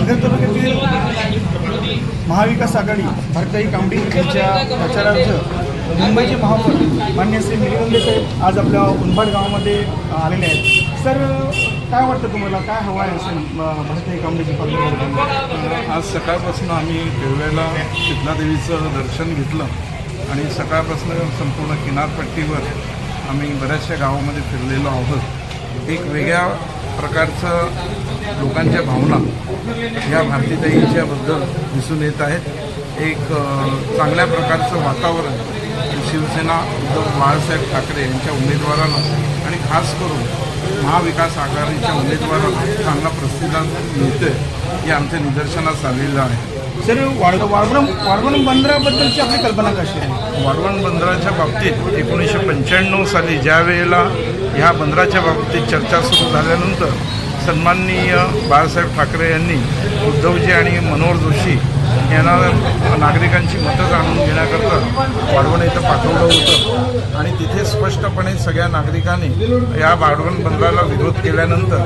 पालघर तालुक्यातील महाविकास आघाडी भारताई कामडी यांच्या प्रचारार्थ मुंबईचे महापौर माननीय श्री निलंगे साहेब आज आपल्या उंबाड गावामध्ये आलेले आहेत. सर, काय वाटतं तुम्हाला, काय हवं आहे असं भारताई कामडीची पालघर? आज सकाळपासून आम्ही केळव्याला शीतलादेवीचं दर्शन घेतलं आणि सकाळपासून संपूर्ण किनारपट्टीवर आम्ही बऱ्याचशा गावामध्ये फिरलेलो आहोत. एक वेगळ्या प्रकारचं लोकांच्या भावना या भारतीताईंच्याबद्दल दिसून येत आहेत. एक चांगल्या प्रकारचं वातावरण शिवसेना उद्धव बाळासाहेब ठाकरे यांच्या उमेदवारांना आणि खास करून महाविकास आघाडीच्या उमेदवारांना चांगला प्रतिसाद मिळतोय हे आमच्या निदर्शनास आलेलं आहे. सर, वाढवण बंदराबद्दलची आपली कल्पना कशी आहे? वाढवण बंदराच्या बाबतीत 1995 साली ज्या वेळेला ह्या बंदराच्या बाबतीत चर्चा सुरू झाल्यानंतर सन्माननीय बाळासाहेब ठाकरे यांनी उद्धवजी आणि मनोहर जोशी यांना नागरिकांची मतं जाणून घेण्याकरता वाढवण इथं पाठवलं होतं आणि तिथे स्पष्टपणे सगळ्या नागरिकांनी या वाढवण बंदराला विरोध केल्यानंतर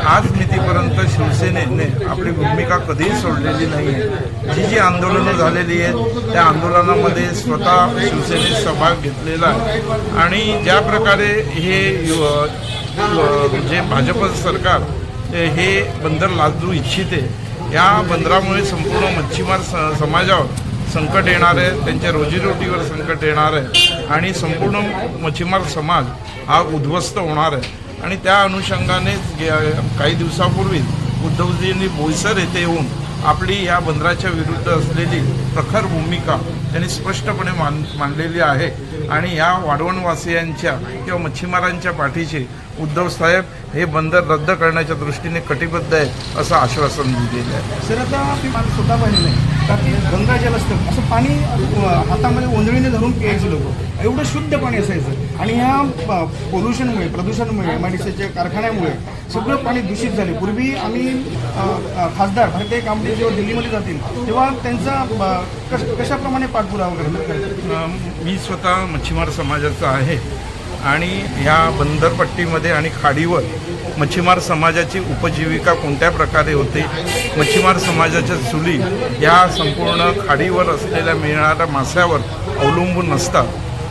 आज मितीपर्यंत शिवसेनेने आपली भूमिका कधीही सोडलेली नाही आहे. जी आंदोलनं झालेली आहेत त्या आंदोलनामध्ये स्वतः शिवसेनेत सहभाग घेतलेला आहे आणि ज्या प्रकारे हे जे भाजप सरकार हे बंदर लादू इच्छिते, या बंदरामुळे संपूर्ण मच्छीमार समाजावर संकट येणार आहे, त्यांच्या रोजीरोटीवर संकट येणार आहे आणि संपूर्ण मच्छीमार समाज हा उद्ध्वस्त होणार आहे. आणि त्या अनुषंगाने काही दिवसापूर्वी उद्धवजींनी बोईसर येथे येऊन आपली या बंदराच्या विरुद्ध असलेली प्रखर भूमिका त्यांनी स्पष्टपणे मांडलेली आहे आणि या वाढवणवासियांच्या किंवा मच्छीमारांच्या पाठीशी उद्धव साहेब हे बंदर रद्द करण्याच्या दृष्टीने कटिबद्ध आहे असं आश्वासन दिलेलं आहे. सर, आता मी मला स्वतः पाहिलं नाही का की गंगा जल असतं असं पाणी हातामध्ये ओंजळीने धरून प्यायचे लोक, एवढं शुद्ध पाणी असायचं आणि ह्या पोल्युशनमुळे, प्रदूषणामुळे, MIDCच्या कारखान्यामुळे सगळं पाणी दूषित झाले. पूर्वी आम्ही खासदार भारताई कामडी जेव्हा दिल्लीमध्ये जातील तेव्हा त्यांचा कशाप्रमाणे पाठपुरावा करतात? मी स्वतः मच्छीमार समाजाचा आहे आणि ह्या बंदरपट्टीमध्ये आणि खाडीवर मच्छीमार समाजाची उपजीविका कोणत्या प्रकारे होते, मच्छीमार समाजाच्या चुली या संपूर्ण खाडीवर असलेल्या मिळणाऱ्या मास्यावर अवलंबून नसतात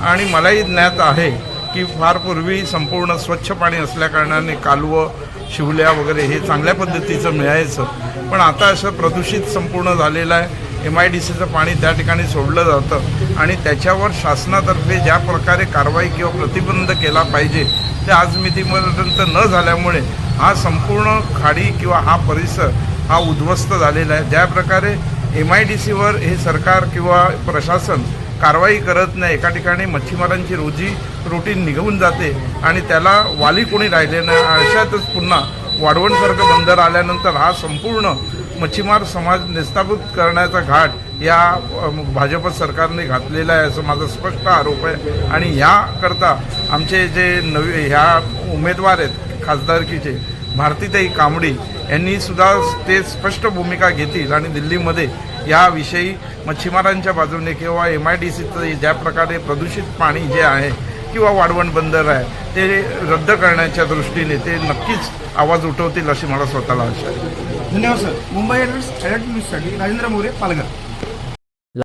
आणि मलाही ज्ञात आहे की फार पूर्वी संपूर्ण स्वच्छ पाणी असल्याकारणाने कालवं, शिवल्या वगैरे हे चांगल्या पद्धतीचं मिळायचं, पण आता असं प्रदूषित संपूर्ण झालेलं आहे. MIDCचं पाणी त्या ठिकाणी सोडलं जातं आणि त्याच्यावर शासनातर्फे ज्या प्रकारे कारवाई किंवा प्रतिबंध केला पाहिजे ते आज मितीपर्यंत न झाल्यामुळे हा संपूर्ण खाडी किंवा हा परिसर हा उद्ध्वस्त झालेला आहे. ज्या प्रकारे MIDCवर हे सरकार किंवा प्रशासन कारवाई करत नाही, एका ठिकाणी मच्छीमारांची रोजी निघून जाते आणि त्याला वाली कोणी राहिले नाही. अशातच पुन्हा वाढवणसारखं बंदर आल्यानंतर हा संपूर्ण मच्छीमार समाज निस्ताभूत करण्याचा घाट या भाजप सरकारने घातलेला आहे असं माझा स्पष्ट आरोप आहे. आणि ह्याकरता आमचे जे ह्या उमेदवार आहेत खासदारकीचे भारतीताई कामडी यांनी सुद्धा ते स्पष्ट भूमिका घेतील आणि दिल्लीमध्ये याविषयी मच्छीमारांच्या बाजूने किंवा MIDCचं ज्या प्रकारे प्रदूषित पाणी जे आहे किंवा वाढवण बंदर आहे ते रद्द करण्याच्या दृष्टीने ते नक्कीच आवाज उठवतील अशी मला स्वतःला आशा आहे. धन्यवाद सर. मुंबई अलर्ट न्यूजसाठी राजेंद्र मोरे, पालघर.